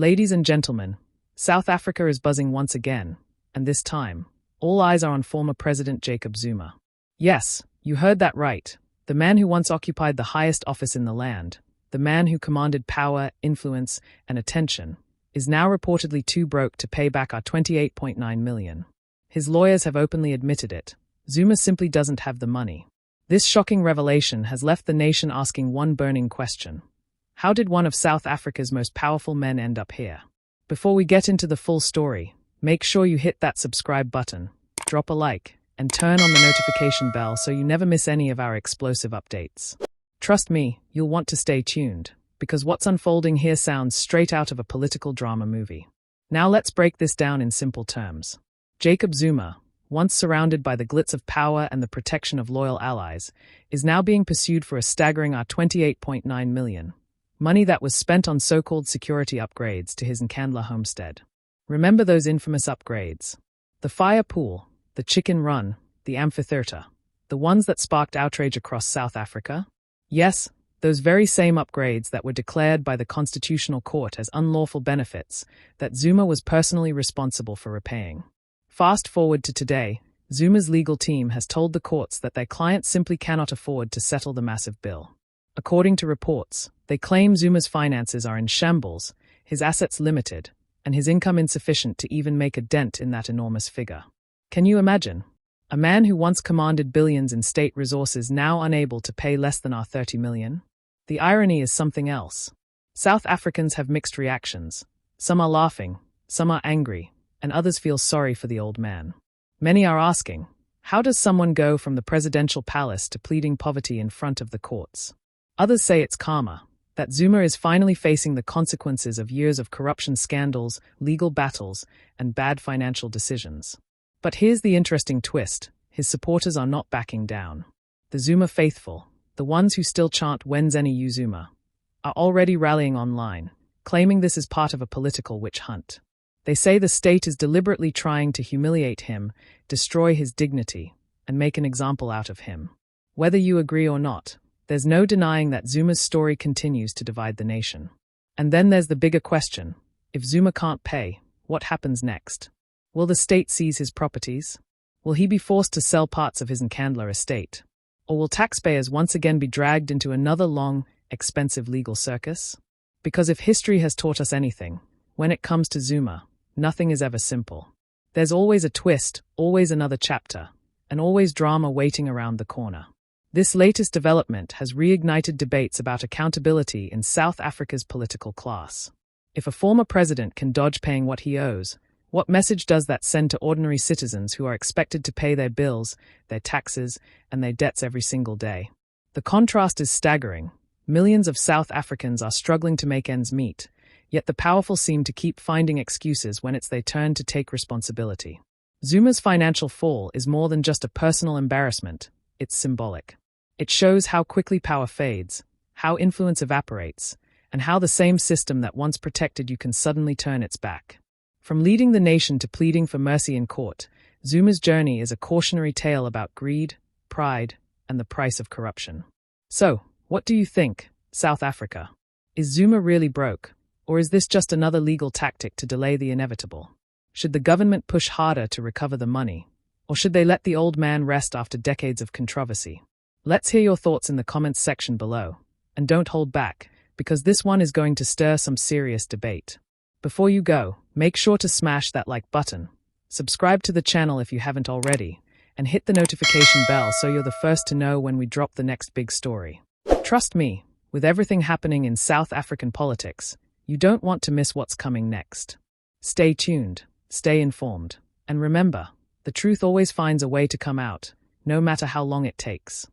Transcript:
Ladies and gentlemen, South Africa is buzzing once again, and this time, all eyes are on former President Jacob Zuma. Yes, you heard that right. The man who once occupied the highest office in the land, the man who commanded power, influence, and attention, is now reportedly too broke to pay back our $28.9 million. His lawyers have openly admitted it. Zuma simply doesn't have the money. This shocking revelation has left the nation asking one burning question. How did one of South Africa's most powerful men end up here? Before we get into the full story, make sure you hit that subscribe button, drop a like, and turn on the notification bell so you never miss any of our explosive updates. Trust me, you'll want to stay tuned, because what's unfolding here sounds straight out of a political drama movie. Now let's break this down in simple terms. Jacob Zuma, once surrounded by the glitz of power and the protection of loyal allies, is now being pursued for a staggering R28.9 million. Money that was spent on so-called security upgrades to his Nkandla homestead. Remember those infamous upgrades? The fire pool, the chicken run, the amphitheater, the ones that sparked outrage across South Africa? Yes, those very same upgrades that were declared by the Constitutional Court as unlawful benefits that Zuma was personally responsible for repaying. Fast forward to today, Zuma's legal team has told the courts that their client simply cannot afford to settle the massive bill. According to reports, they claim Zuma's finances are in shambles, his assets limited, and his income insufficient to even make a dent in that enormous figure. Can you imagine? A man who once commanded billions in state resources now unable to pay less than our 30 million? The irony is something else. South Africans have mixed reactions. Some are laughing, some are angry, and others feel sorry for the old man. Many are asking, how does someone go from the presidential palace to pleading poverty in front of the courts? Others say it's karma, that Zuma is finally facing the consequences of years of corruption scandals, legal battles, and bad financial decisions. But here's the interesting twist. His supporters are not backing down. The Zuma faithful, the ones who still chant Wenzeni U Zuma, are already rallying online, claiming this is part of a political witch hunt. They say the state is deliberately trying to humiliate him, destroy his dignity, and make an example out of him. Whether you agree or not, there's no denying that Zuma's story continues to divide the nation. And then there's the bigger question. If Zuma can't pay, what happens next? Will the state seize his properties? Will he be forced to sell parts of his Nkandla estate? Or will taxpayers once again be dragged into another long, expensive legal circus? Because if history has taught us anything, when it comes to Zuma, nothing is ever simple. There's always a twist, always another chapter, and always drama waiting around the corner. This latest development has reignited debates about accountability in South Africa's political class. If a former president can dodge paying what he owes, what message does that send to ordinary citizens who are expected to pay their bills, their taxes, and their debts every single day? The contrast is staggering. Millions of South Africans are struggling to make ends meet, yet the powerful seem to keep finding excuses when it's their turn to take responsibility. Zuma's financial fall is more than just a personal embarrassment, it's symbolic. It shows how quickly power fades, how influence evaporates, and how the same system that once protected you can suddenly turn its back. From leading the nation to pleading for mercy in court, Zuma's journey is a cautionary tale about greed, pride, and the price of corruption. So, what do you think, South Africa? Is Zuma really broke, or is this just another legal tactic to delay the inevitable? Should the government push harder to recover the money, or should they let the old man rest after decades of controversy? Let's hear your thoughts in the comments section below, and don't hold back, because this one is going to stir some serious debate. Before you go, make sure to smash that like button, subscribe to the channel if you haven't already, and hit the notification bell so you're the first to know when we drop the next big story. Trust me, with everything happening in South African politics, you don't want to miss what's coming next. Stay tuned, stay informed, and remember, the truth always finds a way to come out, no matter how long it takes.